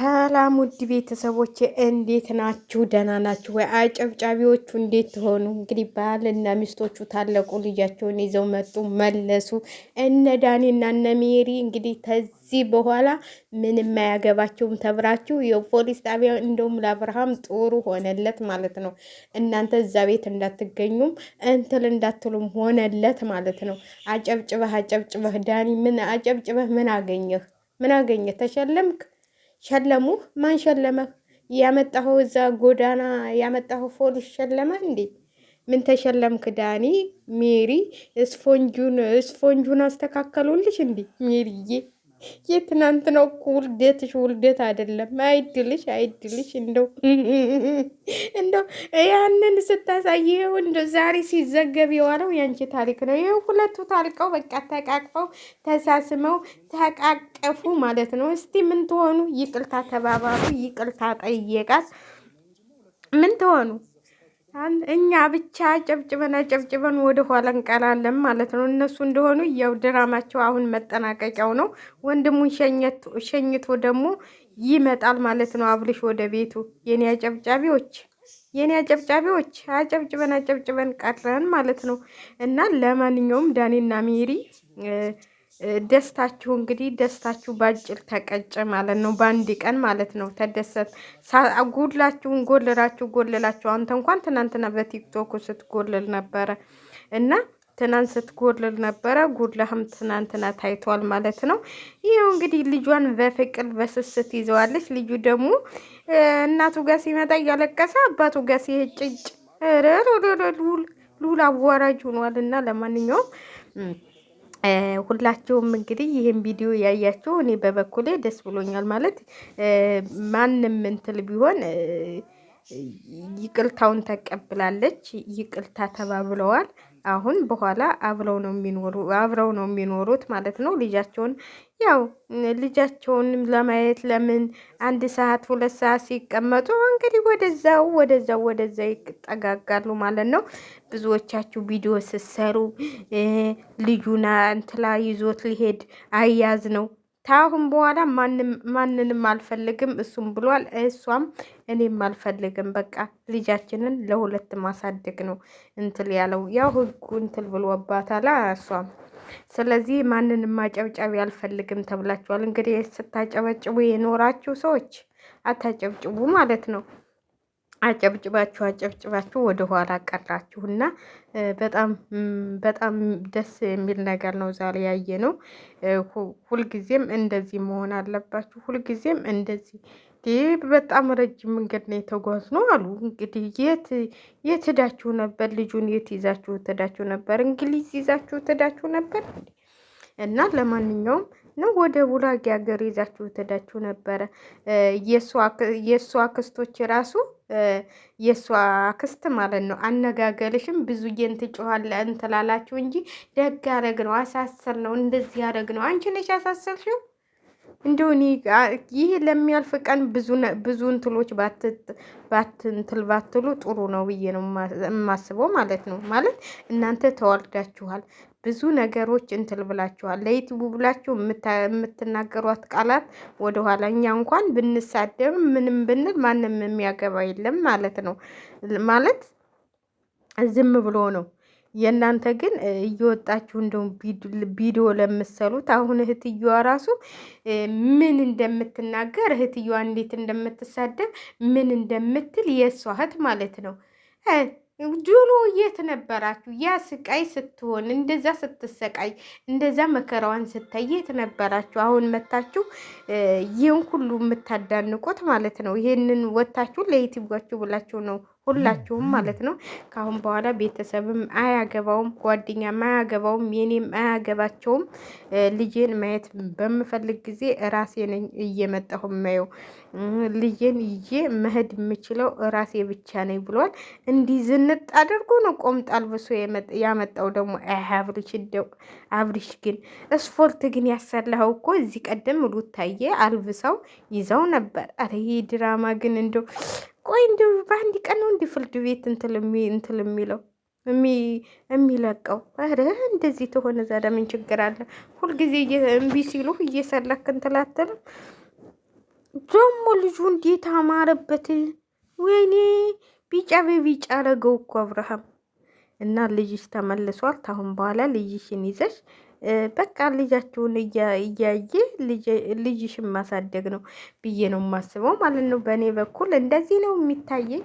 ሰላም ውድ ቤተሰቦች እንዴት ናችሁ? ደህና ናችሁ ወይ? አጨብጫቢዎቹ እንዴት ትሆኑ? እንግዲህ ባልና ሚስቶቹ ታለቁ ልጃቸውን ይዘው መጡ መለሱ። እነ ዳኒና እነ ሜሪ እንግዲህ ከዚህ በኋላ ምንም አያገባቸውም ተብራችሁ የፖሊስ ጣቢያ እንደውም ለአብርሃም ጥሩ ሆነለት ማለት ነው። እናንተ እዛ ቤት እንዳትገኙም እንትል እንዳትሉም ሆነለት ማለት ነው። አጨብጭበህ ዳኒ ምን አጨብጭበህ ምን አገኘህ? ምን አገኘህ? ተሸለምክ? ሸለሙህ? ማን ሸለመህ? ያመጣኸው እዛ ጎዳና ያመጣኸው ፖሊስ ሸለመህ እንዴ? ምን ተሸለምክ? ዳኒ ሜሪ ስፎንጁን አስተካከሉልሽ እንዴ? ሜሪዬ የትናንት ነው እኮ ውልደትሽ ውልደት አይደለም። አይድልሽ እንደው ያንን ስታሳየው እንደው ዛሬ ሲዘገብ የዋለው ያንቺ ታሪክ ነው። ይኸው ሁለቱ ታልቀው በቃ ተቃቅፈው ተሳስመው ተቃቀፉ ማለት ነው። እስቲ ምን ትሆኑ? ይቅርታ ተባባሉ፣ ይቅርታ ጠየቃት። ምን ትሆኑ? እኛ ብቻ አጨብጭበን ወደ ኋላ እንቀላለን ማለት ነው። እነሱ እንደሆኑ ያው ድራማቸው አሁን መጠናቀቂያው ነው። ወንድሙን ሸኝቶ ደግሞ ይመጣል ማለት ነው። አብልሽ ወደ ቤቱ። የኔ አጨብጫቢዎች አጨብጭበን ቀረን ማለት ነው። እና ለማንኛውም ዳኒና ሜሪ ደስታችሁ እንግዲህ ደስታችሁ ባጭር ተቀጨ ማለት ነው። በአንድ ቀን ማለት ነው። ተደሰት ጉድላችሁን ጎልላችሁ አንተ እንኳን ትናንትና በቲክቶክ ስትጎልል ነበረ እና ትናንት ስትጎልል ነበረ። ጉድለህም ትናንትና ታይቷል ማለት ነው። ይኸው እንግዲህ ልጇን በፍቅር በስስት ይዘዋለች። ልጁ ደግሞ እናቱ ጋር ሲመጣ እያለቀሰ አባቱ ጋር ሲሄድ ጭጭ ሉል አዋራጅ ሆኗል። እና ለማንኛውም ሁላቸውም እንግዲህ ይህን ቪዲዮ ያያቸው እኔ በበኩሌ ደስ ብሎኛል። ማለት ማንም እንትል ቢሆን ይቅርታውን ተቀብላለች። ይቅርታ ተባብለዋል። አሁን በኋላ አብረው ነው የሚኖሩት ማለት ነው። ልጃቸውንም ለማየት ለምን 1 ሰዓት 2 ሰዓት ሲቀመጡ እንግዲህ ወደዛ ይጠጋጋሉ ማለት ነው። ብዙዎቻችሁ ቪዲዮ ስትሰሩ ልጁና እንትላ ይዞት ሊሄድ አያዝ ነው። ታሁን በኋላ ማንንም አልፈልግም እሱም ብሏል። እሷም እኔም አልፈልግም። በቃ ልጃችንን ለሁለት ማሳደግ ነው እንትል ያለው ያው ህጉ እንትል ብሎባታል እሷም። ስለዚህ ማንንም ማጨብጨብ አልፈልግም ተብላችኋል። እንግዲህ ስታጨበጭቡ የኖራችሁ ሰዎች አታጨብጭቡ ማለት ነው። አጨብጭባችሁ ወደ ኋላ ቀራችሁና በጣም ደስ የሚል ነገር ነው ዛሬ ያየ ነው። ሁልጊዜም እንደዚህ መሆን አለባችሁ። ሁልጊዜም እንደዚህ በጣም ረጅም መንገድ ነው የተጓዝነው አሉ። እንግዲህ የት ሄዳችሁ ነበር? ልጁን የት ይዛችሁ ሄዳችሁ ነበር? እንግሊዝ ይዛችሁ ሄዳችሁ ነበር እና ለማንኛውም ነው ወደ ጉራጌ ሀገር ይዛችሁ ሄዳችሁ ነበረ። የእሷ አክስቶች ራሱ የእሷ አክስት ማለት ነው። አነጋገርሽም ብዙዬን ትጮኻለህ እንትላላችሁ እንጂ ደግ አረግ ነው አሳስር ነው እንደዚህ ያደረግ ነው። አንቺ ነሽ ያሳሰርሽው። እንደው እኔ ይህ ለሚያልፍ ቀን ብዙ እንትሎች ባትንትል ባትሉ ጥሩ ነው ብዬ ነው የማስበው ማለት ነው። ማለት እናንተ ተዋልዳችኋል፣ ብዙ ነገሮች እንትል ብላችኋል። ለዩቲዩብ ብላችሁ የምትናገሯት ቃላት ወደኋላ እኛ እንኳን ብንሳደብ ምንም ብንል ማንም የሚያገባ የለም ማለት ነው። ማለት ዝም ብሎ ነው። የእናንተ ግን እየወጣችሁ እንደውም ቪዲዮ ለምሰሉት አሁን እህትየዋ ራሱ ምን እንደምትናገር እህትየዋ እንዴት እንደምትሳደብ ምን እንደምትል የእሷ እህት ማለት ነው። ድሮ የት ነበራችሁ? ያ ስቃይ ስትሆን እንደዛ ስትሰቃይ እንደዛ መከራዋን ስታይ የት ነበራችሁ? አሁን መታችሁ ይህን ሁሉ የምታዳንቁት ማለት ነው። ይሄንን ወታችሁ ለዩቲዩባችሁ ብላችሁ ነው ሁላችሁም ማለት ነው። ከአሁን በኋላ ቤተሰብም አያገባውም፣ ጓደኛም አያገባውም፣ የኔም አያገባቸውም። ልጄን ማየት በምፈልግ ጊዜ ራሴ ነኝ እየመጣሁ ማየው። ልጄን ይዤ መሄድ የምችለው ራሴ ብቻ ነኝ ብሏል። እንዲህ ዝንጥ አድርጎ ነው ቆምጣ አልብሶ ያመጣው። ደግሞ አብሪሽ ግን ስፖርት ግን ያሰላኸው እኮ እዚህ ቀደም ሩታዬ አልብሰው ይዘው ነበር። አረ ይሄ ድራማ ግን እንደው ቆይ እንደው በአንድ ቀን ነው እንዲህ ፍርድ ቤት እንትል የሚለው የሚለቀው? አረ እንደዚህ ተሆነ ዛሬ ምን ችግር አለ? ሁልጊዜ እምቢ ሲሉ እየሰለክ እንትል አትልም? ደግሞ ልጁ እንዴት አማረበት! ወይኔ ቢጫ በቢጫ አረገው እኮ አብርሃም። እና ልጅሽ ተመልሷል። ታሁን በኋላ ልጅሽን ይዘሽ በቃ ልጃችሁን እያየ ልጅሽን ማሳደግ ነው ብዬ ነው የማስበው ማለት ነው። በእኔ በኩል እንደዚህ ነው የሚታየኝ።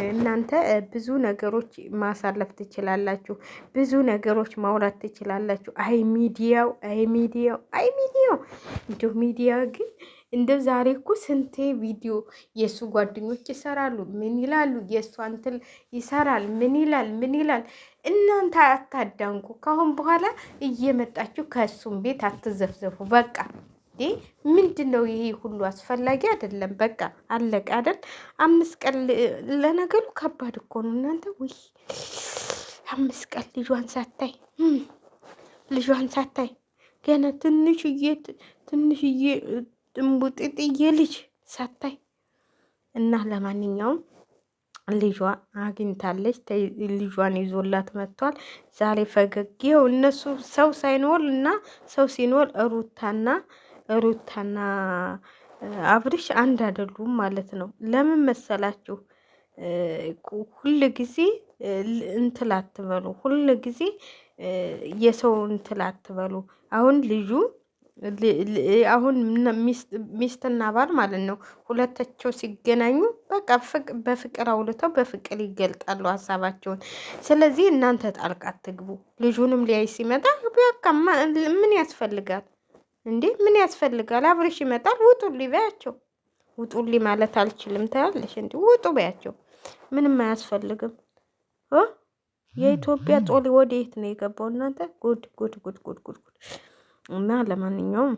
እናንተ ብዙ ነገሮች ማሳለፍ ትችላላችሁ፣ ብዙ ነገሮች ማውራት ትችላላችሁ። አይ ሚዲያው፣ አይ ሚዲያው፣ አይ ሚዲያው እንዲሁ ሚዲያ ግን እንደ ዛሬ እኮ ስንቴ ቪዲዮ የእሱ ጓደኞች ይሰራሉ። ምን ይላሉ? የእሱ አንትል ይሰራል። ምን ይላል? ምን ይላል? እናንተ አታዳንቁ። ካሁን በኋላ እየመጣችሁ ከእሱም ቤት አትዘፍዘፉ። በቃ ምንድን ነው ይሄ ሁሉ? አስፈላጊ አይደለም። በቃ አለቀ አይደል? 5 ቀን ለነገሩ ከባድ እኮ ነው እናንተ። ውይ 5 ቀን ልጇን ሳታይ ገና ትንሽዬ እምቡጥጥዬ ልጅ ሳታይ እና ለማንኛውም ልጇ አግኝታለች። ልጇን ይዞላት መጥቷል። ዛሬ ፈገግ ይኸው እነሱ ሰው ሳይኖር እና ሰው ሲኖር ሩታና አብርሽ አንድ አይደሉም ማለት ነው። ለምን መሰላችሁ? ሁል ጊዜ እንትል አትበሉ። ሁል ጊዜ የሰው እንትል አትበሉ። አሁን ልጁ አሁን ሚስትና ባል ማለት ነው። ሁለታቸው ሲገናኙ በቃ በፍቅር አውልተው በፍቅር ይገልጣሉ ሀሳባቸውን። ስለዚህ እናንተ ጣልቃ አትግቡ። ልጁንም ሊያይ ሲመጣ በቃ ምን ያስፈልጋል እንዴ? ምን ያስፈልጋል? አብርሽ ይመጣል። ውጡልኝ በያቸው። ውጡልኝ ማለት አልችልም ታያለሽ እንዲ ውጡ በያቸው። ምንም አያስፈልግም። የኢትዮጵያ ጦሊ ወዴት ነው የገባው እናንተ? ጉድ ጉድ ጉድ ጉድ ጉድ። እና ለማንኛውም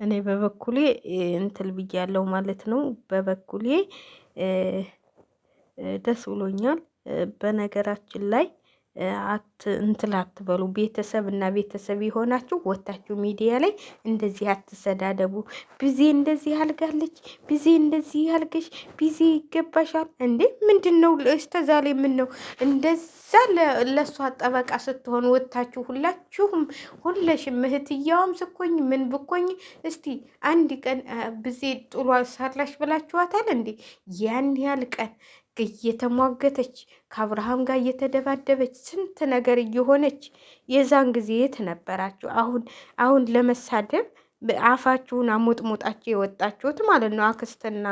እኔ በበኩሌ እንትል ብያለሁ ማለት ነው። በበኩሌ ደስ ብሎኛል። በነገራችን ላይ እንትል አትበሉ። ቤተሰብ እና ቤተሰብ የሆናችሁ ወታችሁ ሚዲያ ላይ እንደዚህ አትሰዳደቡ። ቢዜ እንደዚህ አልጋለች፣ ቢዜ እንደዚህ አልገሽ፣ ቢዜ ይገባሻል እንዴ? ምንድን ነው እስተዛሬ? ምን ነው እንደዛ ለእሷ ጠበቃ ስትሆን ወታችሁ ሁላችሁም፣ ሁለሽም እህትያዋም ስኮኝ ምን ብኮኝ እስቲ አንድ ቀን ቢዜ ጥሏ ሰራሽ ብላችኋታል እንዴ? ያን ያህል ቀን እየተሟገተች ከአብርሃም ጋር እየተደባደበች ስንት ነገር እየሆነች የዛን ጊዜ የት ነበራችሁ? አሁን ለመሳደብ አፋችሁን አሞጥሞጣችሁ የወጣችሁት ማለት ነው። አክስትና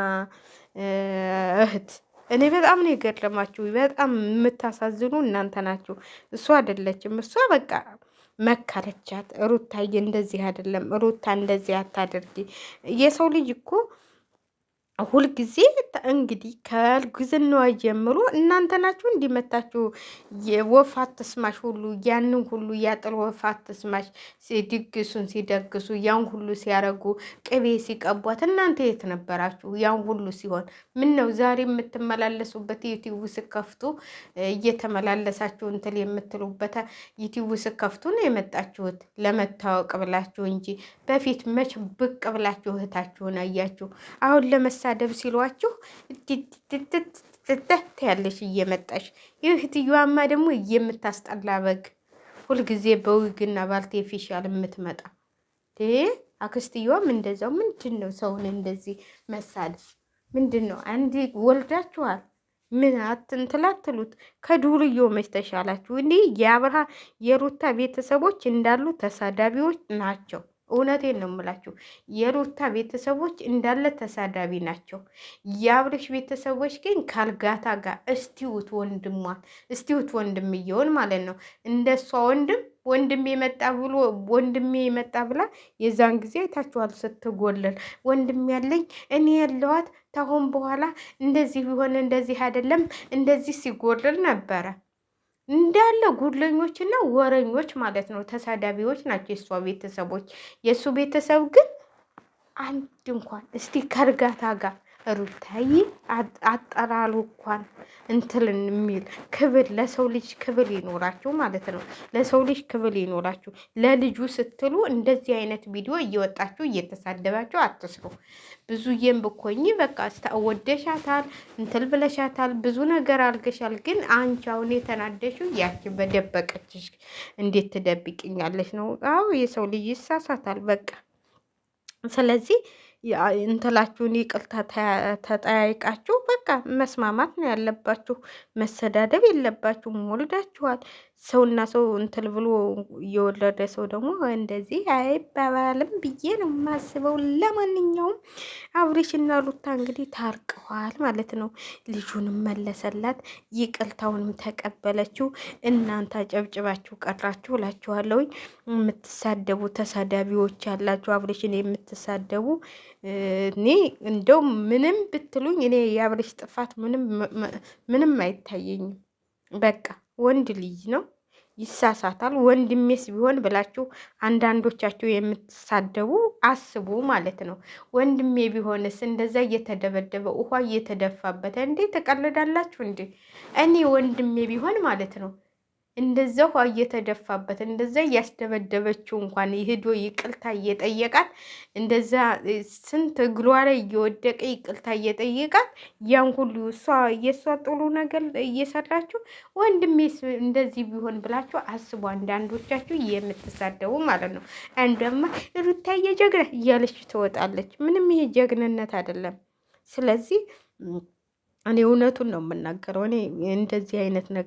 እህት እኔ በጣም ነው የገረማችሁ። በጣም የምታሳዝኑ እናንተ ናችሁ። እሷ አይደለችም። እሷ በቃ መከረቻት። ሩታዬ እንደዚህ አይደለም፣ ሩታ እንደዚህ አታደርጊ። የሰው ልጅ እኮ ሁልጊዜ እንግዲህ ከእርግዝናዋ ጀምሮ እናንተ ናችሁ እንዲመታችሁ ወፍ አትስማሽ ሁሉ ያንን ሁሉ ያጥል ወፍ አትስማሽ ድግሱን ሲደግሱ ያን ሁሉ ሲያረጉ ቅቤ ሲቀቧት እናንተ የት ነበራችሁ? ያን ሁሉ ሲሆን ምን ነው ዛሬ የምትመላለሱበት ዩቲዩብ ስከፍቱ እየተመላለሳችሁ እንትል የምትሉበት ዩቲዩብ ስከፍቱ ነው የመጣችሁት ለመታወቅ ብላችሁ እንጂ በፊት መች ብቅ ብላችሁ እህታችሁን አያችሁ? አሁን ለመሳደብ ሲሏችሁ ትተት ያለሽ እየመጣሽ እህትየዋማ ደግሞ የምታስጠላ በግ ሁልጊዜ በዊግና በአርቴፊሻል የምትመጣ አክስትየዋም እንደዛው። ምንድን ነው ሰውን እንደዚህ መሳደብ? ምንድን ነው? አንድ ወልዳችኋል። ምን አትንትላትሉት? ከዱርዬው መች ተሻላችሁ? እንዲህ የሩታ ቤተሰቦች እንዳሉ ተሳዳቢዎች ናቸው። እውነቴን ነው የምላችሁ። የሩታ ቤተሰቦች እንዳለ ተሳዳቢ ናቸው። የአብርሽ ቤተሰቦች ግን ካልጋታ ጋር እስቲውት ወንድሟን እስቲውት ወንድምየውን ማለት ነው እንደሷ ወንድሜ የመጣ ብሎ ወንድሜ የመጣ ብላ የዛን ጊዜ አይታችኋል ስትጎለል። ወንድሜ ያለኝ እኔ ያለዋት ታሁን በኋላ እንደዚህ ቢሆን እንደዚህ አይደለም እንደዚህ ሲጎለል ነበረ። እንዳለ ጉድለኞችና ወረኞች ማለት ነው። ተሳዳቢዎች ናቸው የእሷ ቤተሰቦች። የእሱ ቤተሰብ ግን አንድ እንኳን እስቲ ከእርጋታ ጋር ሩታዬ አጠራሉ እንኳን እንትልን የሚል ክብር ለሰው ልጅ ክብር ይኖራችሁ ማለት ነው። ለሰው ልጅ ክብር ይኖራችሁ። ለልጁ ስትሉ እንደዚህ አይነት ቪዲዮ እየወጣችሁ እየተሳደባችሁ አትስሩ። ብዙዬም ብኮኝ በቃ ወደሻታል፣ እንትል ብለሻታል፣ ብዙ ነገር አልገሻል። ግን አንቺ አሁን የተናደሽው ያቺ በደበቀችሽ እንዴት ትደብቅኛለሽ ነው። አዎ የሰው ልጅ ይሳሳታል በቃ ስለዚህ እንትላችሁን ይቅርታ ተጠያይቃችሁ በቃ መስማማት ነው ያለባችሁ። መሰዳደብ የለባችሁም። ወልዳችኋል። ሰውና ሰው እንትል ብሎ እየወለደ ሰው ደግሞ እንደዚህ አይባባልም ብዬ ነው የማስበው። ለማንኛውም አብሬሽና ሩታ እንግዲህ ታርቀዋል ማለት ነው። ልጁንም መለሰላት፣ ይቅርታውንም ተቀበለችው። እናንተ አጨብጭባችሁ ቀራችሁ እላችኋለሁ። የምትሳደቡ ተሳዳቢዎች ያላችሁ አብሬሽን የምትሳደቡ እኔ እንደው ምንም ብትሉኝ እኔ የአብሬሽ ጥፋት ምንም አይታየኝም። በቃ ወንድ ልጅ ነው ይሳሳታል። ወንድሜስ ቢሆን ብላችሁ አንዳንዶቻችሁ የምትሳደቡ አስቡ ማለት ነው። ወንድሜ ቢሆንስ እንደዛ እየተደበደበ ውሃ እየተደፋበት እንዴ ተቀልዳላችሁ እንዴ? እኔ ወንድሜ ቢሆን ማለት ነው እንደዛ ውሃ እየተደፋበት እንደዛ እያስደበደበችው እንኳን ሄዶ ይቅርታ እየጠየቃት እንደዛ ስንት እግሯ ላይ እየወደቀ ይቅርታ እየጠየቃት ያን ሁሉ የእሷ ጥሩ ነገር እየሰራችሁ ወንድሜ እንደዚህ ቢሆን ብላችሁ አስቡ። አንዳንዶቻችሁ የምትሳደቡ ማለት ነው። እንደማ ሩታዬ ጀግና እያለች ትወጣለች። ምንም ይሄ ጀግንነት አይደለም። ስለዚህ እኔ እውነቱን ነው የምናገረው። እኔ እንደዚህ አይነት ነገር